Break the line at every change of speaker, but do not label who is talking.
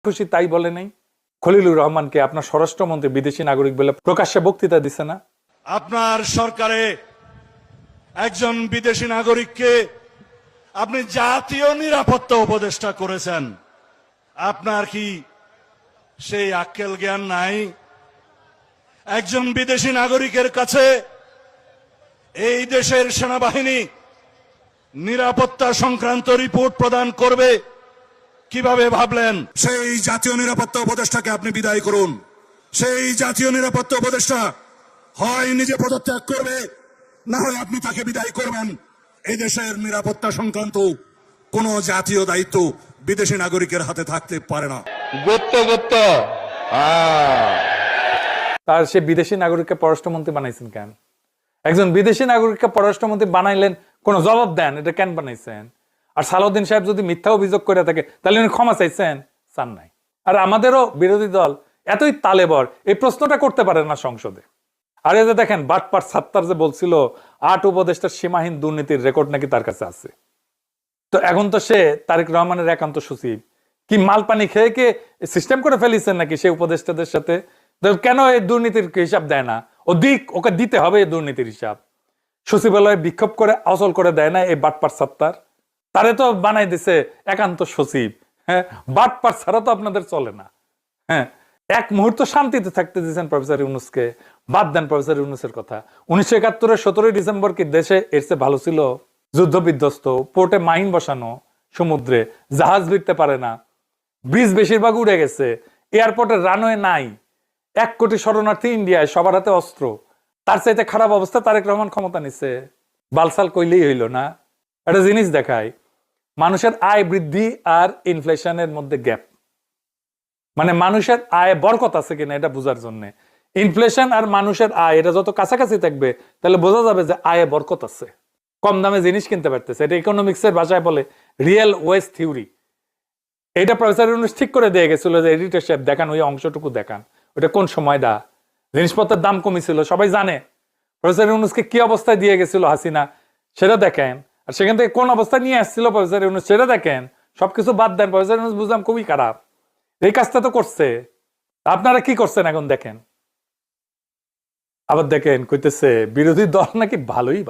খুশি তাই বলে নেই? খলিলুর রহমানকে আপনার স্বরাষ্ট্রমন্ত্রী বিদেশি নাগরিক বলে প্রকাশ্যে বক্তৃতা দিছে না?
আপনার সরকারে একজন বিদেশি নাগরিককে আপনি জাতীয় নিরাপত্তা উপদেষ্টা করেছেন। আপনার কি সেই আক্কেল জ্ঞান নাই? একজন বিদেশি নাগরিকের কাছে এই দেশের সেনাবাহিনী নিরাপত্তা সংক্রান্ত রিপোর্ট প্রদান করবে কিভাবে ভাবলেন?
সেই জাতীয় নিরাপত্তা উপদেষ্টাকে আপনি বিদায় করুন। সেই জাতীয় নিরাপত্তা উপদেষ্টা হয় নিজে পদত্যাগ করবে, না হয় আপনি তাকে বিদায় করবেন। এই দেশের নিরাপত্তা সংক্রান্ত কোন জাতীয় দায়িত্ব বিদেশি নাগরিকের হাতে থাকতে পারে না।
তার সে বিদেশি নাগরিককে পররাষ্ট্রমন্ত্রী বানাইছেন কেন? একজন বিদেশি নাগরিককে পররাষ্ট্রমন্ত্রী বানাইলেন, কোন জবাব দেন এটা কেন বানাইছেন? আর সালাউদ্দিন সাহেব যদি মিথ্যা অভিযোগ করে থাকে তাহলে উনি ক্ষমা চাইছেন? চান নাই। আর আমাদেরও বিরোধী দল এতই তালেবর এই প্রশ্নটা করতে পারে না সংসদে। আর এই যে দেখেন বাটপার সাত্তার যে বলছিল 8 উপদেষ্টার সীমাহীন দুর্নীতির রেকর্ড নাকি তার কাছে আছে। তো এখন তো সে তারেক রহমানের একান্ত সচিব, কি মাল পানি খেয়ে কে সিস্টেম করে ফেলিছেন নাকি সে উপদেষ্টাদের সাথে? কেন এই দুর্নীতির হিসাব দেয় না? ওকে দিতে হবে এই দুর্নীতির হিসাব। সচিবালয়ে বিক্ষোভ করে অচল করে দেয় না এই বাটপার সাত্তার? তারে তো বানাই দিছে একান্ত সচিব। হ্যাঁ, বাটপার ছাড়া তো আপনাদের চলে না। হ্যাঁ, এক মুহূর্ত শান্তিতে থাকতে দিয়েছেন প্রফেসর ইউনূসকে। বাদ দেন প্রফেসর ইউনূসের কথা। 1971-এর 17 ডিসেম্বর কি দেশে এর চেয়ে ভালো ছিল? যুদ্ধ বিধ্বস্ত, পোর্টে মাইন বসানো, সমুদ্রে জাহাজ ভিড়তে পারে না, ব্রিজ বেশিরভাগ উড়ে গেছে, এয়ারপোর্টে রানওয়ে নাই, 1 কোটি শরণার্থী ইন্ডিয়ায়, সবার হাতে অস্ত্র। তার চাইতে খারাপ অবস্থা তারেক রহমান ক্ষমতা নিছে। বালসাল কইলেই হইল না। একটা জিনিস দেখায়, মানুষের আয় বৃদ্ধি আর ইনফ্লেশনের মধ্যে গ্যাপ। মানে মানুষের আয় বরকত আছে কিনা এটা বোঝার জন্য ইনফ্লেশন আর মানুষের আয় এটা যত কাছাকাছি থাকবে তাহলে বোঝা যাবে যে আয়ে বরকত আছে, কম দামে জিনিস কিনতে পারতেছে। এটা ইকোনমিক্সের ভাষায় বলে রিয়েল ওয়েজ থিওরি। এটা প্রফেসর ইউনূস ঠিক করে দিয়ে গেছিল যে এডিটর সাহেব দেখান, ওই অংশটুকু দেখান, ওটা কোন সময়টা জিনিসপত্রের দাম কমেছিল সবাই জানে। প্রফেসর ইউনূসকে কি অবস্থায় দিয়ে গেছিল হাসিনা সেটা দেখেন, আর সেখান থেকে কোন অবস্থায় নিয়ে আসছিল প্রফেসর ইউনূস সেটা দেখেন। সবকিছু বাদ দেন, প্রফেসর ইউনূস বুঝলাম খুবই খারাপ, এই কাজটা তো করছে। আপনারা কি করছেন এখন দেখেন। আবার দেখেন কইতেছে বিরোধী দল নাকি ভালোই